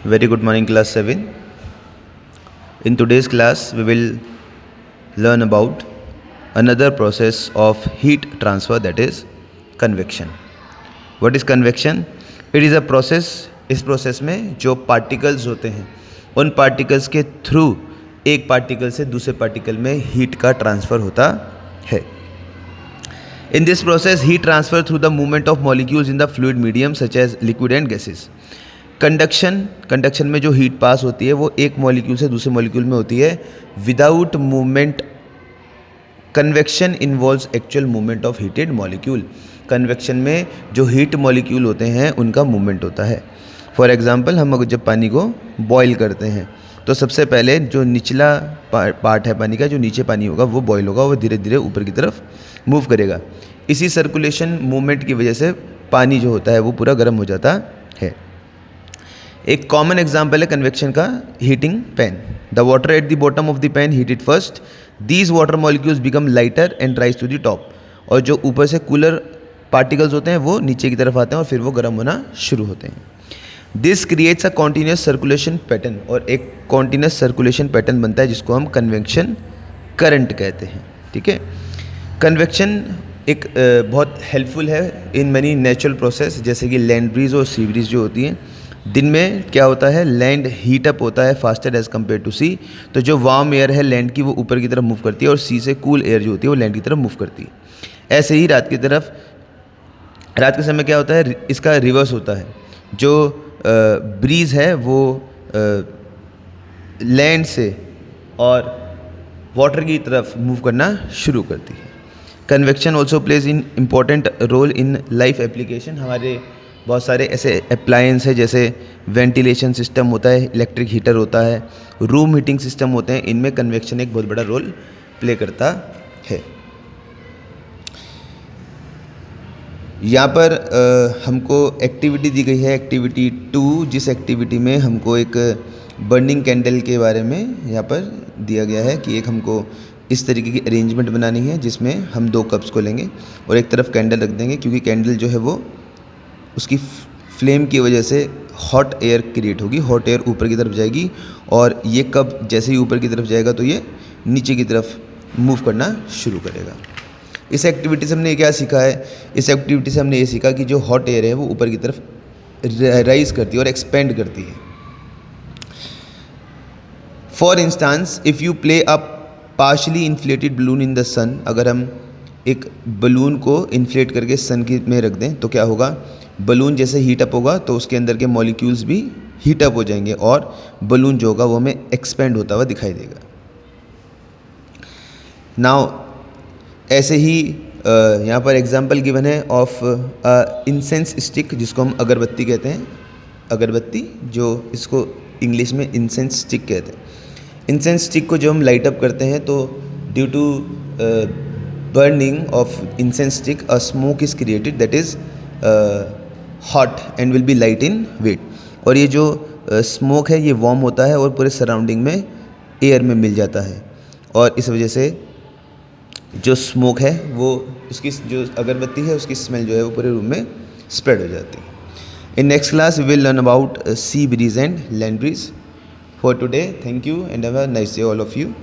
Very good morning, class 7. In today's class, we will learn about another process of heat transfer, that is convection. What is convection? It is a process. इस process में जो particles होते हैं उन particles के through एक particle से दूसरे पार्टिकल में हीट का ट्रांसफ़र होता है. In this process, heat transfer through the movement of molecules in the fluid medium such as liquid and gases. Conduction में जो हीट पास होती है वो एक मॉलिक्यूल से दूसरे मॉलिक्यूल में होती है without movement. Convection involves actual movement of heated molecule. Convection में जो हीट मॉलिक्यूल होते हैं उनका मूवमेंट होता है. फॉर एग्जांपल, हम अगर जब पानी को बॉईल करते हैं तो सबसे पहले जो निचला पार्ट है पानी का, जो नीचे पानी होगा वो बॉईल होगा, वो धीरे धीरे ऊपर की तरफ मूव करेगा. इसी सर्कुलेशन मूवमेंट की वजह से पानी जो होता है वो पूरा गर्म हो जाता है. एक कॉमन एग्जाम्पल है कन्वेक्शन का heating pan. The water at the bottom of the pan heated first. These water molecules become lighter and rise to the top. और जो ऊपर से कूलर पार्टिकल्स होते हैं वो नीचे की तरफ आते हैं और फिर वो गर्म होना शुरू होते हैं. This creates a continuous circulation pattern. और एक कॉन्टीन्यूस सर्कुलेशन पैटर्न बनता है जिसको हम कन्वेक्शन करंट कहते हैं. ठीक है. कन्वेक्शन एक बहुत हेल्पफुल है इन मैनी नेचुरल प्रोसेस, जैसे कि लैंड ब्रीज और सी ब्रीज जो होती हैं. दिन में क्या होता है, लैंड हीट अप होता है फास्टर एज़ कम्पेयर टू सी. तो जो वार्म एयर है लैंड की वो ऊपर की तरफ मूव करती है और सी से कूल एयर जो होती है वो लैंड की तरफ मूव करती है. ऐसे ही रात के समय क्या होता है, इसका रिवर्स होता है. जो ब्रीज है वो लैंड से और वाटर की तरफ मूव करना शुरू करती है. Convection also plays in important role in life application. हमारे बहुत सारे ऐसे अप्लायंस है जैसे वेंटिलेशन सिस्टम होता है, इलेक्ट्रिक हीटर होता है, रूम हीटिंग सिस्टम होते हैं. इनमें कन्वेक्शन एक बहुत बड़ा रोल प्ले करता है. यहाँ पर हमको एक्टिविटी दी गई है, एक्टिविटी 2, जिस एक्टिविटी में हमको एक बर्निंग कैंडल के बारे में यहाँ पर दिया गया है कि एक हमको इस तरीके की अरेंजमेंट बनानी है जिसमें हम 2 कप्स को लेंगे और एक तरफ कैंडल रख देंगे, क्योंकि कैंडल जो है वो उसकी फ्लेम की वजह से हॉट एयर क्रिएट होगी. हॉट एयर ऊपर की तरफ जाएगी और ये कप जैसे ही ऊपर की तरफ जाएगा तो ये नीचे की तरफ मूव करना शुरू करेगा. इस एक्टिविटी से हमने क्या सीखा है, इस एक्टिविटी से हमने ये सीखा कि जो हॉट एयर है वो ऊपर की तरफ राइज करती है और एक्सपेंड करती है. For instance, if you play a partially inflated balloon in the sun. अगर हम एक बलून को इन्फ्लेट करके सन की में रख दें तो क्या होगा, बलून जैसे हीट अप होगा तो उसके अंदर के मॉलिक्यूल्स भी हीट अप हो जाएंगे और बलून जो होगा वो हमें एक्सपेंड होता हुआ दिखाई देगा. नाउ ऐसे ही यहाँ पर एग्जांपल गिवन है ऑफ इंसेंस स्टिक, जिसको हम अगरबत्ती कहते हैं. अगरबत्ती जो इसको इंग्लिश में इंसेंस स्टिक कहते हैं. इंसेंस स्टिक को जो हम लाइट अप करते हैं तो due to burning of incense stick a smoke is created that is hot and will be light in weight. और ये जो स्मोक है ये वार्म होता है और पूरे सराउंडिंग में एयर में मिल जाता है और इस वजह से जो स्मोक है वो उसकी जो अगरबत्ती है उसकी स्मेल जो है वो पूरे रूम में स्प्रेड हो जाती है. In next class we will learn about sea breeze and land breeze. For today, thank you and have a nice day all of you.